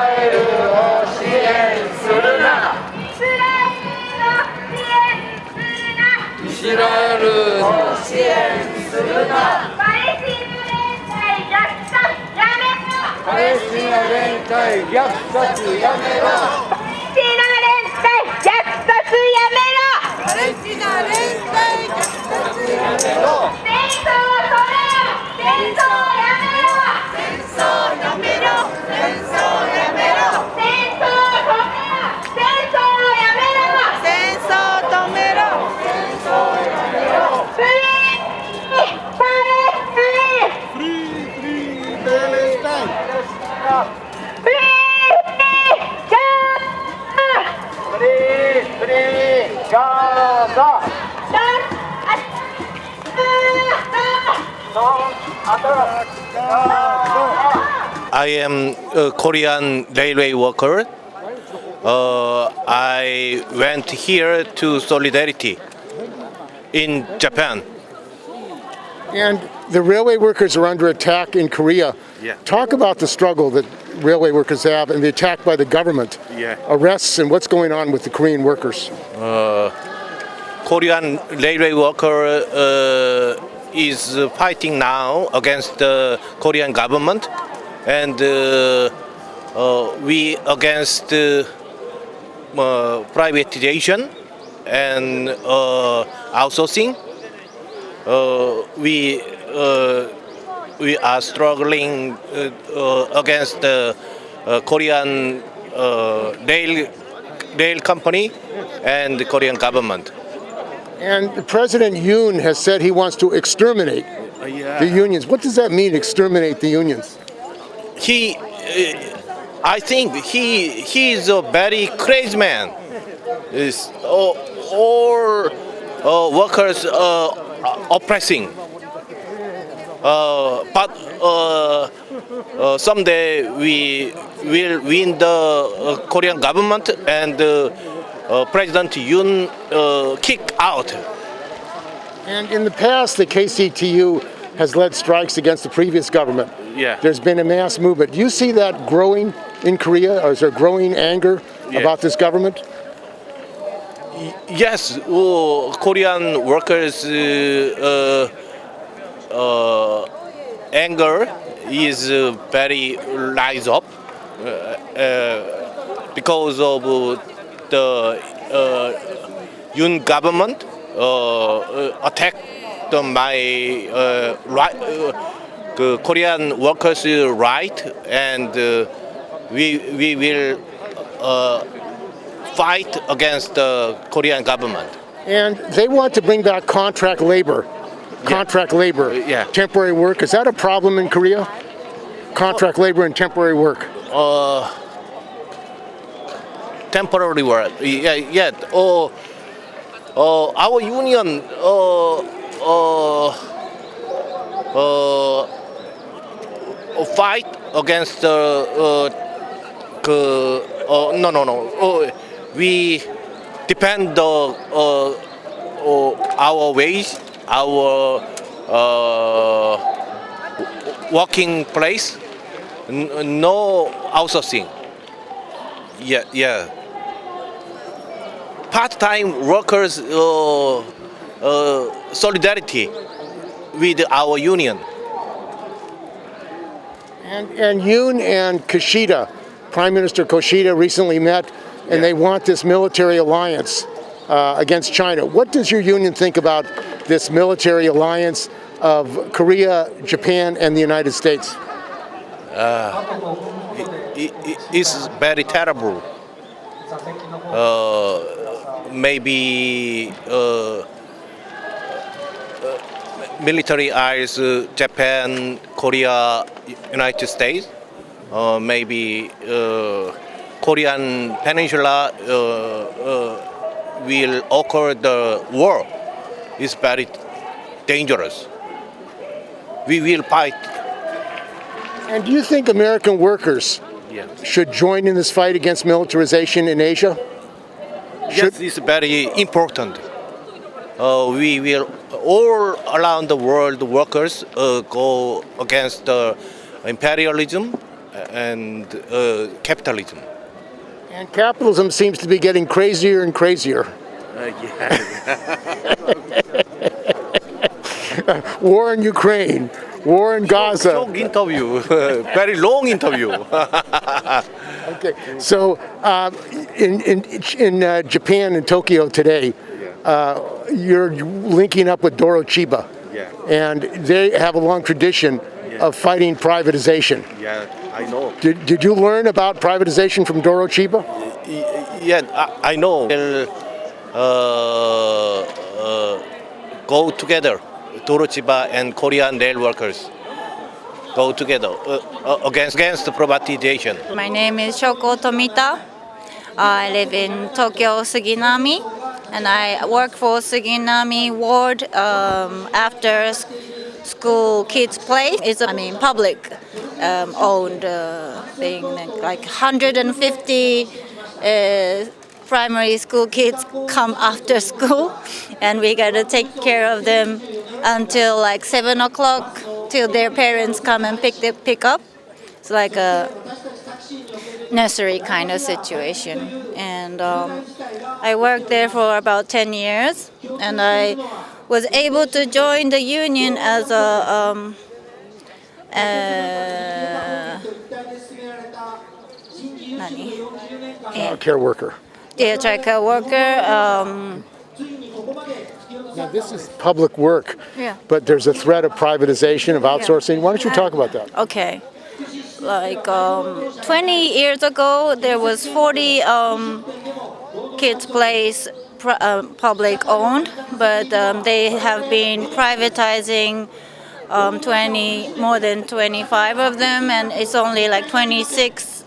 エルを支援するな。イスラエルを支援するな。パレスチナ連隊虐殺やめろ。パレスチナ連隊虐殺やめろ。戦争を止めろ。戦争をやめろ。戦争をやめろ。戦争をやめろ。戦争を止めろ。戦争をやめろ。戦争を止めろ。戦争をやめろ。フリーパレスチナ。フリーパレスチナ。フリーガザ。I am a Korean railway worker. I went here to Solidarity in Japan. And the railway workers are under attack in Korea. Yeah. Talk about the struggle that railway workers have and the attack by the government. Yeah. Arrests and what's going on with the Korean workers. Korean railway worker is fighting now against the Korean government, and we against privatization and outsourcing. We are struggling against the Korean rail company and the Korean government. And President Yoon has said he wants to exterminate the unions. What does that mean, exterminate the unions? I think he is a very crazy man. All workers oppressing. But someday we will win the Korean government, and President Yoon kick out. And in the past, the KCTU has led strikes against the previous government. Yeah. There's been a mass movement. Do you see that growing in Korea, or is there growing anger about this government? Yes, Korean workers' anger is very rise up because of the Yoon government attacked my Korean workers' right, and we will fight against the Korean government. And they want to bring back contract labor. Temporary work. Is that a problem in Korea? Contract labor and temporary work. Temporary work. Yeah. Our union fight against we depend our wage, our working place, no outsourcing. Yeah. Part-time workers solidarity with our union. And Yoon and Kishida, Prime Minister Kishida, recently met, and they want this military alliance against China. What does your union think about this military alliance of Korea, Japan, and the United States? It's very terrible. Maybe military eyes Japan, Korea, United States, maybe Korean Peninsula will occur the war. It's very dangerous. We will fight. And do you think American workers should join in this fight against militarization in Asia? Yes, it's very important. We will all around the world workers go against imperialism and capitalism. And capitalism seems to be getting crazier and crazier. War in Ukraine, war in Gaza. Long interview, very long interview. Okay, so in Japan and Tokyo today, you're linking up with Doro-Chiba, and they have a long tradition of fighting privatization. Yeah, I know. Did you learn about privatization from Doro-Chiba? Yeah, I know. Go together, Doro-Chiba and Korean rail workers go together against the privatization. My name is Shoko Tomita. I live in Tokyo, Suginami, and I work for Suginami Ward after school kids play. It's public owned thing, like 150 primary school kids come after school, and we gotta take care of them until like 7 o'clock till their parents come and pick up. It's like a nursery kind of situation, and I worked there for about 10 years, and I was able to join the union as a Care worker. Care worker. Now this is public work, Yeah. but there's a threat of privatization, of outsourcing. Why don't you talk about that? Okay. Like 20 years ago, there was 40 kids' place public owned, but they have been privatizing more than 25 of them, and it's only like 26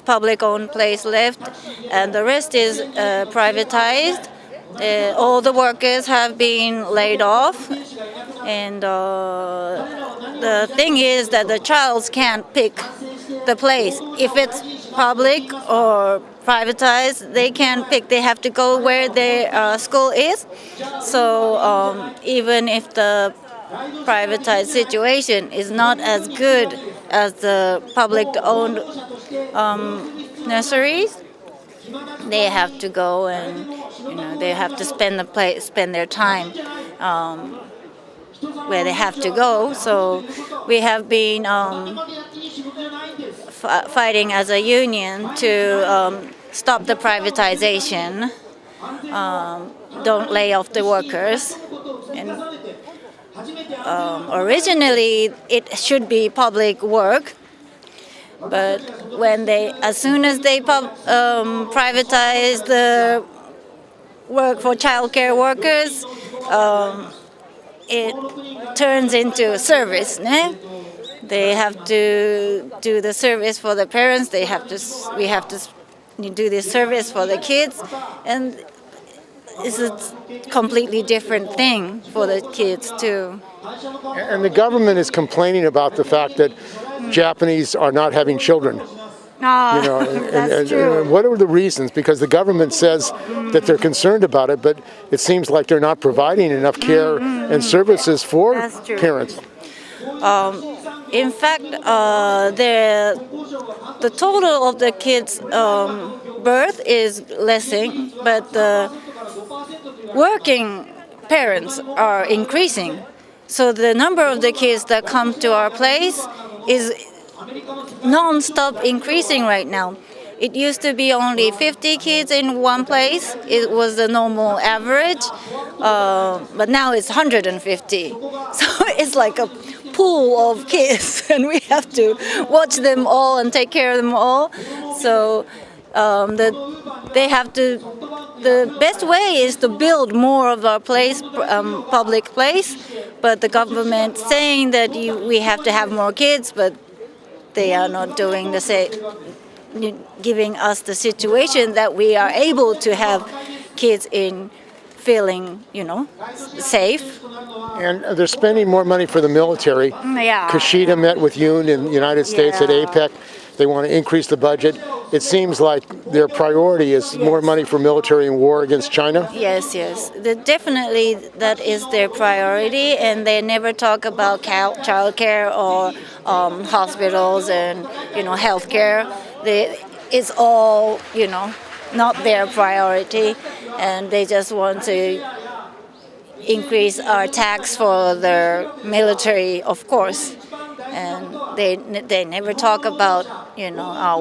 public owned place left, and the rest is privatized. All the workers have been laid off, and the thing is that the child can't pick the place. If it's public or privatized, they can't pick. They have to go where their school is. So even if the privatized situation is not as good as the public-owned nurseries, they have to go, and they have to spend their time where they have to go. So we have been fighting as a union to stop the privatization, don't lay off the workers. And originally it should be public work, but as soon as they privatize the work for childcare workers, it turns into a service. They have to do the service for the parents. We have to do this service for the kids, and it's a completely different thing for the kids too. And the government is complaining about the fact that Japanese are not having children. That's true. And what are the reasons? Because the government says that they're concerned about it, but it seems like they're not providing enough care and services for parents. In fact, the total of the kids' birth is lessening, but the working parents are increasing. So the number of the kids that come to our place is non-stop increasing right now. It used to be only 50 kids in one place. It was the normal average, but now it's 150. So it's like a pool of kids, and we have to watch them all and take care of them all. So the best way is to build more of our place, public place, but the government saying that we have to have more kids, but they are not doing the same, giving us the situation that we are able to have kids in feeling, safe. And they're spending more money for the military. Yeah. Kishida met with Yoon in the United States at APEC. They want to increase the budget. it seems like their priority is more money for military and war against China. Yes, yes. Definitely that is their priority, and they never talk about childcare or hospitals and healthcare. It's all not their priority, and they just want to increase our tax for their military, of course, and they never talk about our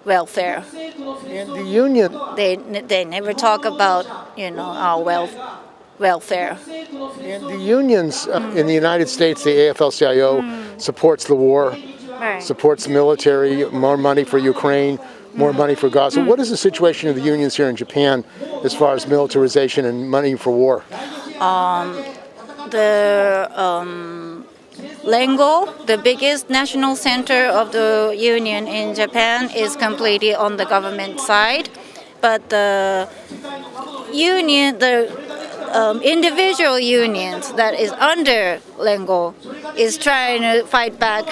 welfare. And the union, They never talk about our welfare. and the unions in the United States, the AFL-CIO supports the war, Right. supports the military, more money for Ukraine, more money for Gaza. What is the situation of the unions here in Japan as far as militarization and money for war? The Lengo, the biggest national center of the union in Japan, is completely on the government side, but the individual unions that is under Lengo is trying to fight back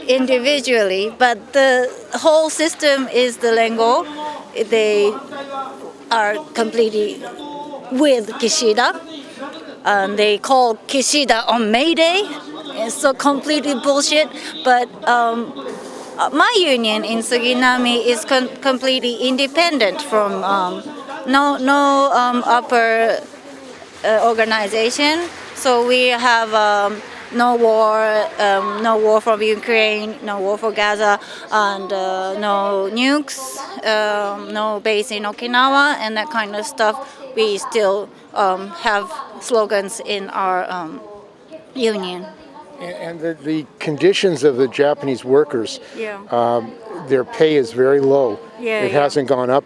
individually, but the whole system is the Lengo. They are completely with Kishida. They call Kishida on May Day. It's so completely bullshit. But my union in Suginami is completely independent from no upper organization. So we have no war from Ukraine, no war for Gaza, and no nukes, no base in Okinawa, and that kind of stuff. We still have slogans in our union. And the conditions of the Japanese workers, Yeah. their pay is very low. Yeah, it yeah. hasn't gone up,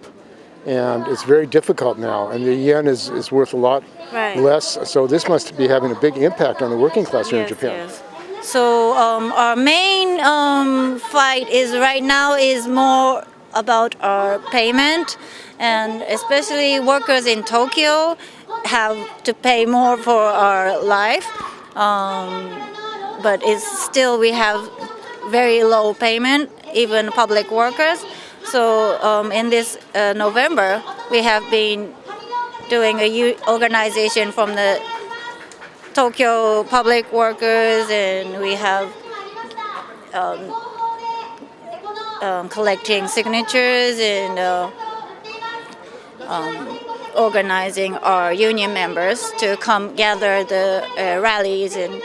and it's very difficult now. And the yen is worth a lot Right. less. So this must be having a big impact on the working class here in Japan. Yes. So our main fight is right now is more about our payment, and especially workers in Tokyo have to pay more for our life. But it's still we have very low payment, even public workers. So in this November, we have been doing a organization from the Tokyo public workers, and we have collecting signatures and organizing our union members to come gather the rallies and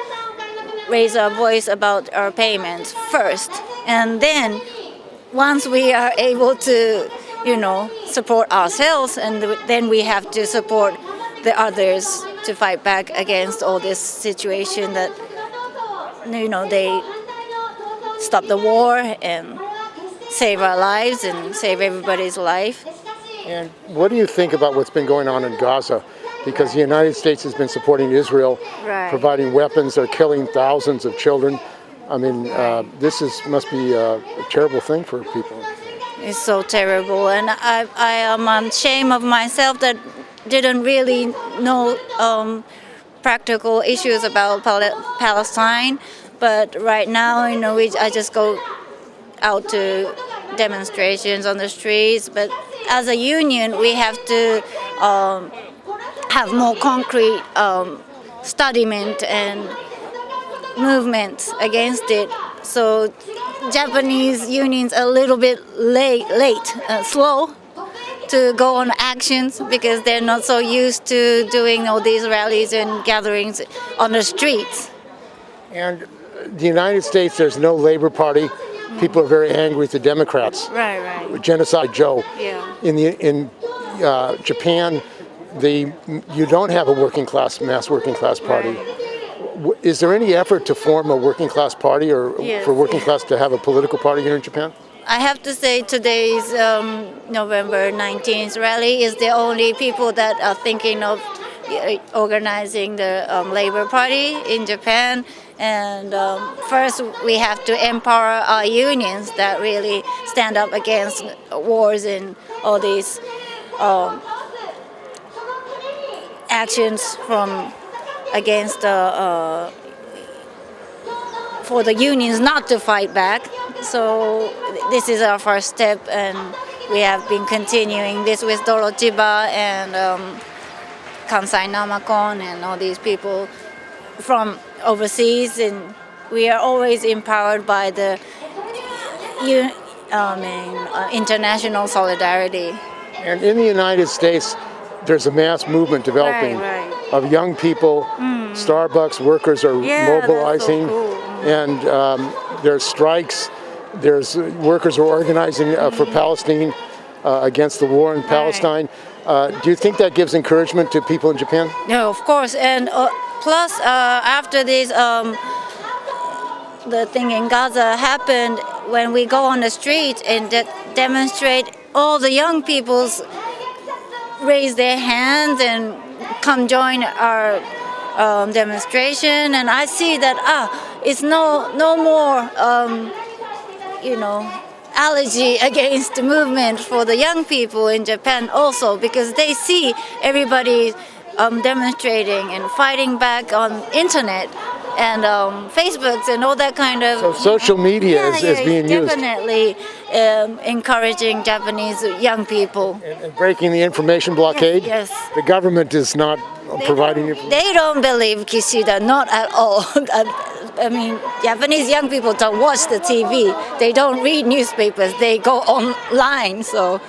raise our voice about our payments first. And then once we are able to, support ourselves, and then we have to support the others to fight back against all this situation that, they stop the war and save our lives and save everybody's life. And what do you think about what's been going on in Gaza? Because the United States has been supporting Israel, Right. providing weapons. They're killing thousands of children. I mean, this must be a terrible thing for people. It's so terrible, and I am ashamed of myself that didn't really know practical issues about Palestine. But right now, I just go out to demonstrations on the streets. But as a union, we have to have more concrete studiment and movements against it. So Japanese unions are a little bit slow to go on actions because they're not so used to doing all these rallies and gatherings on the streets. And the United States, there's no Labor Party. People are very angry with the Democrats. Right. Genocide Joe. Yeah. In Japan, you don't have a mass working class party. Right. Is there any effort to form a working class party, or Yes. for working class to have a political party here in Japan? I have to say today's November 19th rally is the only people that are thinking of organizing the Labor Party in Japan. And first we have to empower our unions that really stand up against wars and all these actions from against for the unions not to fight back. So this is our first step, and we have been continuing this with Doro-Chiba and Kansai Namakon and all these people from overseas, and we are always empowered by the international solidarity. And in the United States, there's a mass movement developing Right. of young people. Starbucks workers are Yeah, mobilizing, that's so cool. and there's strikes. There's workers who are organizing for Palestine against the war in Palestine. Do you think that gives encouragement to people in Japan? No, of course, and plus after this, the thing in Gaza happened, when we go on the street and demonstrate, all the young people raise their hands and come join our demonstration, and I see that it's no more allergy against the movement for the young people in Japan also, because they see everybody demonstrating and fighting back on internet and Facebooks and all that kind of. So social media is being used. Definitely encouraging Japanese young people. And breaking the information blockade? Yes. The government is not providing information. They don't believe Kishida, not at all. I mean, Japanese young people don't watch the TV. They don't read newspapers. They go online. So,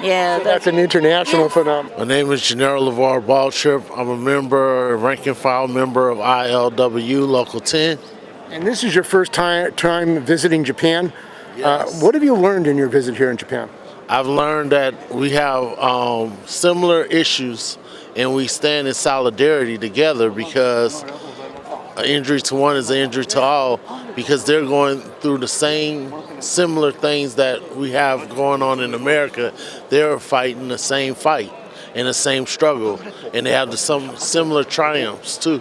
yeah. That's an international phenomenon. My name is General LeVar Baltrip. I'm a rank and file member of ILW Local 10. And this is your first time visiting Japan. Yes. What have you learned in your visit here in Japan? I've learned that we have similar issues, and we stand in solidarity together, because an injury to one is an injury to all, because they're going through the same similar things that we have going on in America. They're fighting the same fight and the same struggle, and they have some similar triumphs too.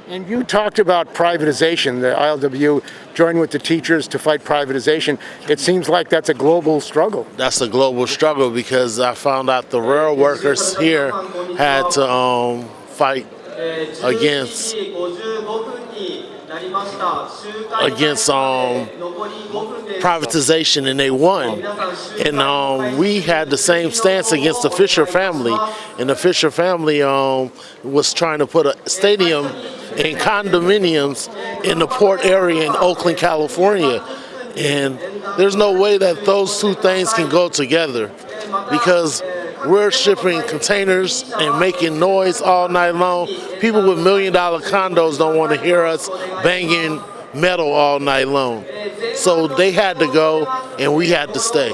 And you talked about privatization. The ILW joined with the teachers to fight privatization. It seems like that's a global struggle. That's a global struggle, because I found out the railroad workers here had to fight against privatization, and they won. And we had the same stance against the Fisher family, and the Fisher family was trying to put a stadium in condominiums in the port area in Oakland, California. And there's no way that those two things can go together, because we're shipping containers and making noise all night long. People with $1 million condos don't want to hear us banging metal all night long. So they had to go, and we had to stay.